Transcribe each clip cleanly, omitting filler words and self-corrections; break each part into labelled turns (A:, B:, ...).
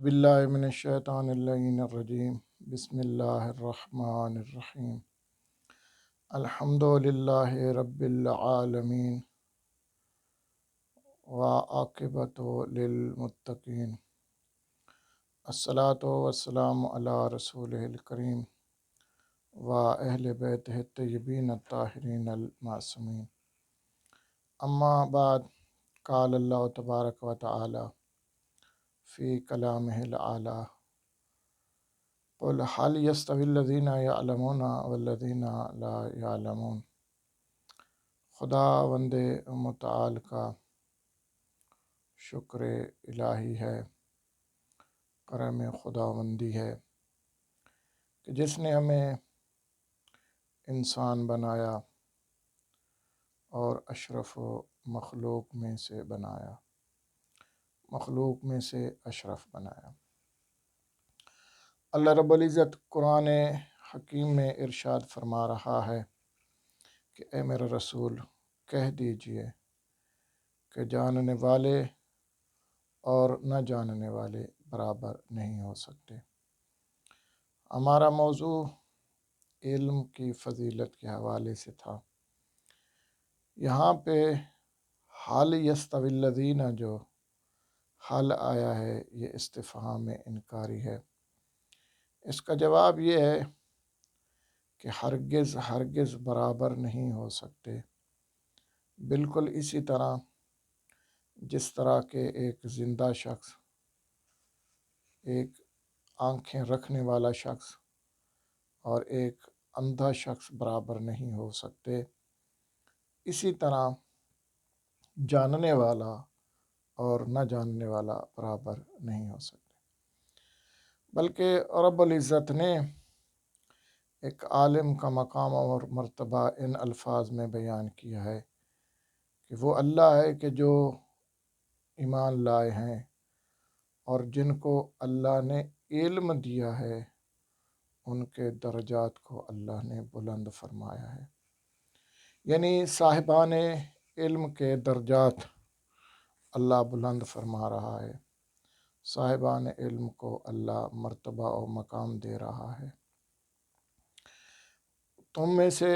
A: باللہ من الشیطان اللعین الرجیم بسم اللہ الرحمن الرحیم الحمد للہ رب العالمین وعاقبۃ للمتقین الصلاۃ والسلام علی رسولہ الکریم واہل بیتہ الطیبین الطاہرین المعصومین اما بعد قال اللہ تبارک و تعالی فی کلامہ العلی قل هل يستوي الذين يعلمون والذين لا يعلمون۔ خداوند متعال کا شکر الہی ہے، کرم خداوندی ہے کہ جس نے ہمیں انسان بنایا اور اشرف و مخلوق میں سے بنایا، مخلوق میں سے اشرف بنایا۔ اللہ رب العزت قرآن حکیم میں ارشاد فرما رہا ہے کہ اے میرے رسول کہہ دیجئے کہ جاننے والے اور نہ جاننے والے برابر نہیں ہو سکتے۔ ہمارا موضوع علم کی فضیلت کے حوالے سے تھا۔ یہاں پہ حل یستوی الذین جو حل آیا ہے یہ استفہام انکاری ہے۔ اس کا جواب یہ ہے کہ ہرگز ہرگز برابر نہیں ہو سکتے، بالکل اسی طرح جس طرح کہ ایک زندہ شخص، ایک آنکھیں رکھنے والا شخص اور ایک اندھا شخص برابر نہیں ہو سکتے، اسی طرح جاننے والا اور نہ جاننے والا برابر نہیں ہو سکتے۔ بلکہ رب العزت نے ایک عالم کا مقام اور مرتبہ ان الفاظ میں بیان کیا ہے کہ وہ اللہ ہے کہ جو ایمان لائے ہیں اور جن کو اللہ نے علم دیا ہے ان کے درجات کو اللہ نے بلند فرمایا ہے، یعنی صاحبان علم کے درجات اللہ بلند فرما رہا ہے، صاحبان علم کو اللہ مرتبہ و مقام دے رہا ہے۔ تم میں سے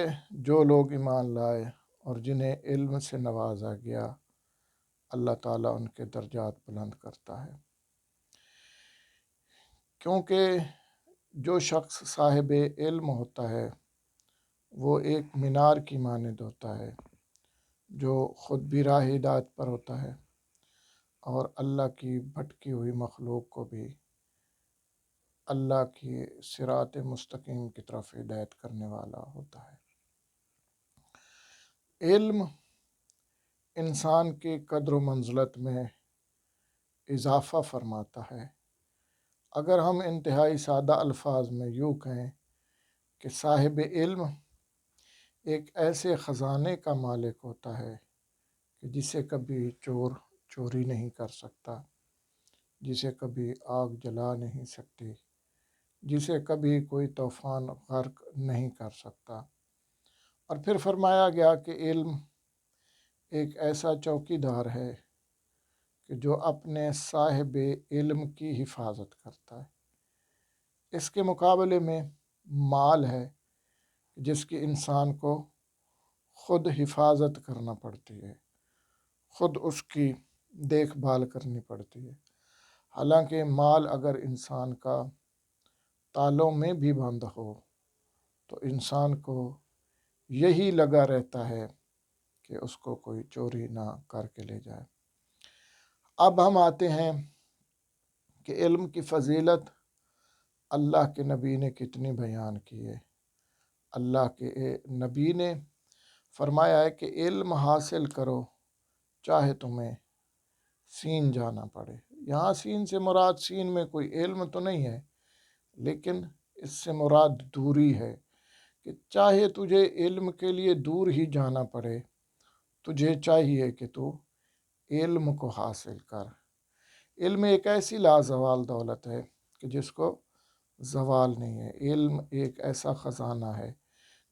A: جو لوگ ایمان لائے اور جنہیں علم سے نوازا گیا، اللہ تعالیٰ ان کے درجات بلند کرتا ہے، کیونکہ جو شخص صاحب علم ہوتا ہے وہ ایک مینار کی مانند ہوتا ہے جو خود بھی راہ ہدایت پر ہوتا ہے اور اللہ کی بھٹکی ہوئی مخلوق کو بھی اللہ کی صراط مستقیم کی طرف ہدایت کرنے والا ہوتا ہے۔ علم انسان کی قدر و منزلت میں اضافہ فرماتا ہے۔ اگر ہم انتہائی سادہ الفاظ میں یوں کہیں کہ صاحب علم ایک ایسے خزانے کا مالک ہوتا ہے کہ جسے کبھی چور چوری نہیں کر سکتا، جسے کبھی آگ جلا نہیں سکتی، جسے کبھی کوئی طوفان غرق نہیں کر سکتا۔ اور پھر فرمایا گیا کہ علم ایک ایسا چوکی دار ہے کہ جو اپنے صاحب علم کی حفاظت کرتا ہے۔ اس کے مقابلے میں مال ہے جس کی انسان کو خود حفاظت کرنا پڑتی ہے، خود اس کی دیکھ بھال کرنی پڑتی ہے۔ حالانکہ مال اگر انسان کا تالوں میں بھی بند ہو تو انسان کو یہی لگا رہتا ہے کہ اس کو کوئی چوری نہ کر کے لے جائے۔ اب ہم آتے ہیں کہ علم کی فضیلت اللہ کے نبی نے کتنی بیان کی ہے۔ اللہ کے نبی نے فرمایا ہے کہ علم حاصل کرو چاہے تمہیں سین جانا پڑے۔ یہاں سین سے مراد سین میں کوئی علم تو نہیں ہے، لیکن اس سے مراد دوری ہے کہ چاہے تجھے علم کے لیے دور ہی جانا پڑے، تجھے چاہیے کہ تو علم کو حاصل کر۔ علم ایک ایسی لازوال دولت ہے کہ جس کو زوال نہیں ہے۔ علم ایک ایسا خزانہ ہے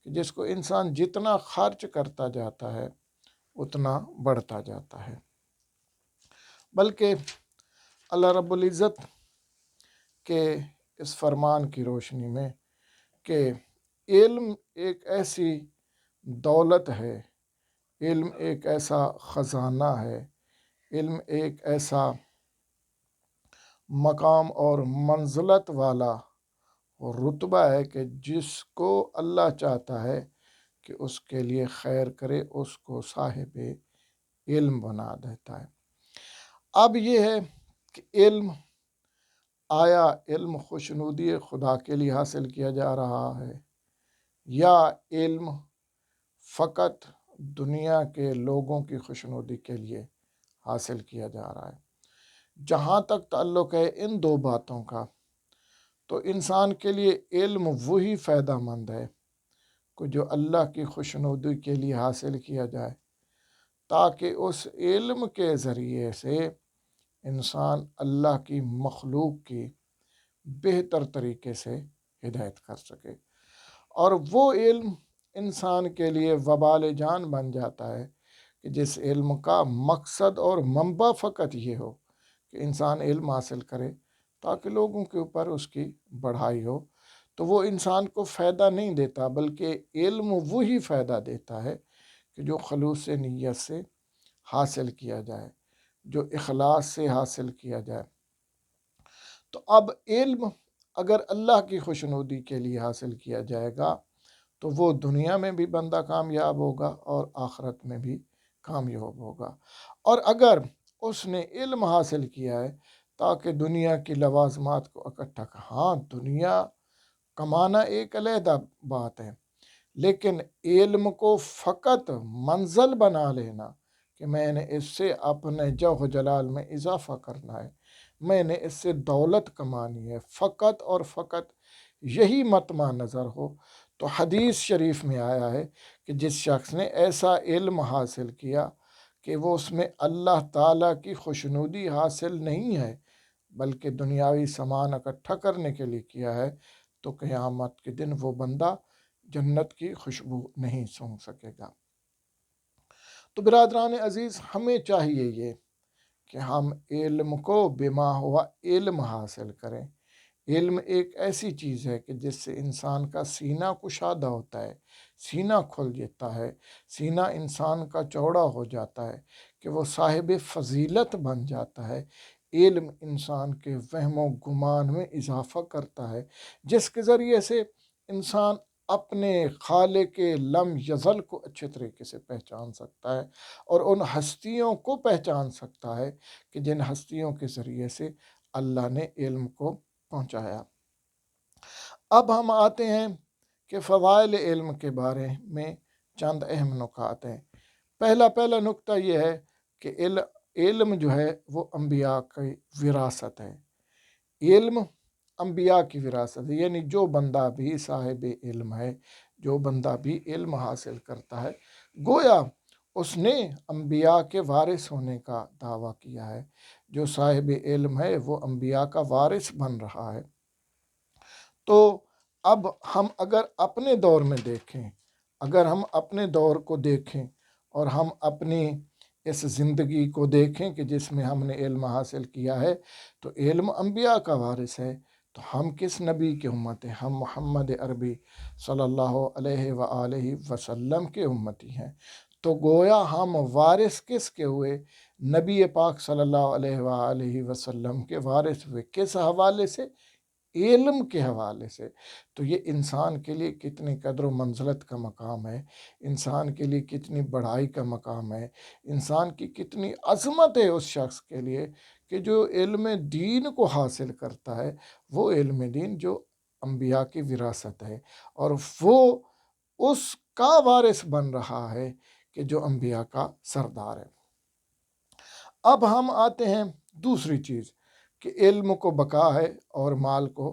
A: کہ جس کو انسان جتنا خرچ کرتا جاتا ہے اتنا بڑھتا جاتا ہے۔ بلکہ اللہ رب العزت کہ اس فرمان کی روشنی میں کہ علم ایک ایسی دولت ہے، علم ایک ایسا خزانہ ہے، علم ایک ایسا مقام اور منزلت والا رتبہ ہے کہ جس کو اللہ چاہتا ہے کہ اس کے لیے خیر کرے، اس کو صاحب علم بنا دیتا ہے۔ اب یہ ہے کہ آیا علم خوشنودی خدا کے لیے حاصل کیا جا رہا ہے یا علم فقط دنیا کے لوگوں کی خوشنودی کے لیے حاصل کیا جا رہا ہے؟ جہاں تک تعلق ہے ان دو باتوں کا، تو انسان کے لیے علم وہی فائدہ مند ہے کہ جو اللہ کی خوشنودی کے لیے حاصل کیا جائے، تاکہ اس علم کے ذریعے سے انسان اللہ کی مخلوق کی بہتر طریقے سے ہدایت کر سکے، اور وہ علم انسان کے لیے وبال جان بن جاتا ہے کہ جس علم کا مقصد اور منبع فقط یہ ہو کہ انسان علم حاصل کرے تاکہ لوگوں کے اوپر اس کی بڑھائی ہو، تو وہ انسان کو فائدہ نہیں دیتا، بلکہ علم وہی فائدہ دیتا ہے کہ جو خلوص نیت سے حاصل کیا جائے، جو اخلاص سے حاصل کیا جائے۔ تو اب علم اگر اللہ کی خوشنودی کے لیے حاصل کیا جائے گا تو وہ دنیا میں بھی بندہ کامیاب ہوگا اور آخرت میں بھی کامیاب ہوگا۔ اور اگر اس نے علم حاصل کیا ہے تاکہ دنیا کی لوازمات کو اکٹھا ہاں دنیا کمانا ایک علیحدہ بات ہے، لیکن علم کو فقط منزل بنا لینا کہ میں نے اس سے اپنے جوہ جلال میں اضافہ کرنا ہے، میں نے اس سے دولت کمانی ہے، فقط اور فقط یہی مطمع نظر ہو، تو حدیث شریف میں آیا ہے کہ جس شخص نے ایسا علم حاصل کیا کہ وہ اس میں اللہ تعالیٰ کی خوشنودی حاصل نہیں ہے بلکہ دنیاوی سامان اکٹھا کرنے کے لیے کیا ہے، تو قیامت کے دن وہ بندہ جنت کی خوشبو نہیں سونگھ سکے گا۔ تو برادران عزیز، ہمیں چاہیے یہ کہ ہم علم کو بما ہوا علم حاصل کریں۔ علم ایک ایسی چیز ہے کہ جس سے انسان کا سینہ کشادہ ہوتا ہے، سینہ کھل جاتا ہے، سینہ انسان کا چوڑا ہو جاتا ہے کہ وہ صاحب فضیلت بن جاتا ہے۔ علم انسان کے وہم و گمان میں اضافہ کرتا ہے، جس کے ذریعے سے انسان اپنے خالق لم یزل کو اچھے طریقے سے پہچان سکتا ہے اور ان ہستیوں کو پہچان سکتا ہے کہ جن ہستیوں کے ذریعے سے اللہ نے علم کو پہنچایا۔ اب ہم آتے ہیں کہ فضائل علم کے بارے میں چند اہم نکات ہیں۔ پہلا نکتہ یہ ہے کہ علم جو ہے وہ انبیاء کی وراثت ہے۔ علم انبیاء کی وراثت ہے، یعنی جو بندہ بھی صاحب علم ہے، جو بندہ بھی علم حاصل کرتا ہے، گویا اس نے انبیاء کے وارث ہونے کا دعویٰ کیا ہے۔ جو صاحب علم ہے وہ انبیاء کا وارث بن رہا ہے۔ تو اب ہم اگر اپنے دور میں دیکھیں، اگر ہم اپنے دور کو دیکھیں اور ہم اپنی اس زندگی کو دیکھیں کہ جس میں ہم نے علم حاصل کیا ہے، تو علم انبیاء کا وارث ہے، تو ہم کس نبی کی امت ہیں؟ ہم محمد عربی صلی اللہ علیہ وآلہ وسلم کے امتی ہیں۔ تو گویا ہم وارث کس کے ہوئے؟ نبی پاک صلی اللہ علیہ وآلہ وسلم کے وارث ہوئے۔ کس حوالے سے؟ علم کے حوالے سے۔ تو یہ انسان کے لیے کتنی قدر و منزلت کا مقام ہے، انسان کے لیے کتنی بڑھائی کا مقام ہے، انسان کی کتنی عظمت ہے اس شخص کے لیے کہ جو علم دین کو حاصل کرتا ہے، وہ علم دین جو انبیاء کی وراثت ہے، اور وہ اس کا وارث بن رہا ہے کہ جو انبیاء کا سردار ہے۔ اب ہم آتے ہیں دوسری چیز کہ علم کو بقا ہے اور مال کو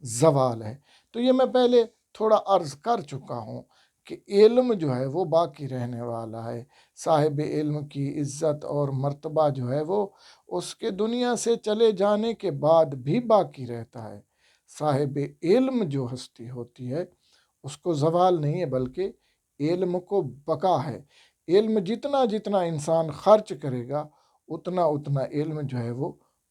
A: زوال ہے۔ تو یہ میں پہلے تھوڑا عرض کر چکا ہوں کہ علم جو ہے وہ باقی رہنے والا ہے، صاحب علم کی عزت اور مرتبہ جو ہے وہ اس کے دنیا سے چلے جانے کے بعد بھی باقی رہتا ہے۔ صاحب علم جو ہستی ہوتی ہے اس کو زوال نہیں ہے بلکہ علم کو بقا ہے۔ علم جتنا انسان خرچ کرے گا اتنا علم جو ہے وہ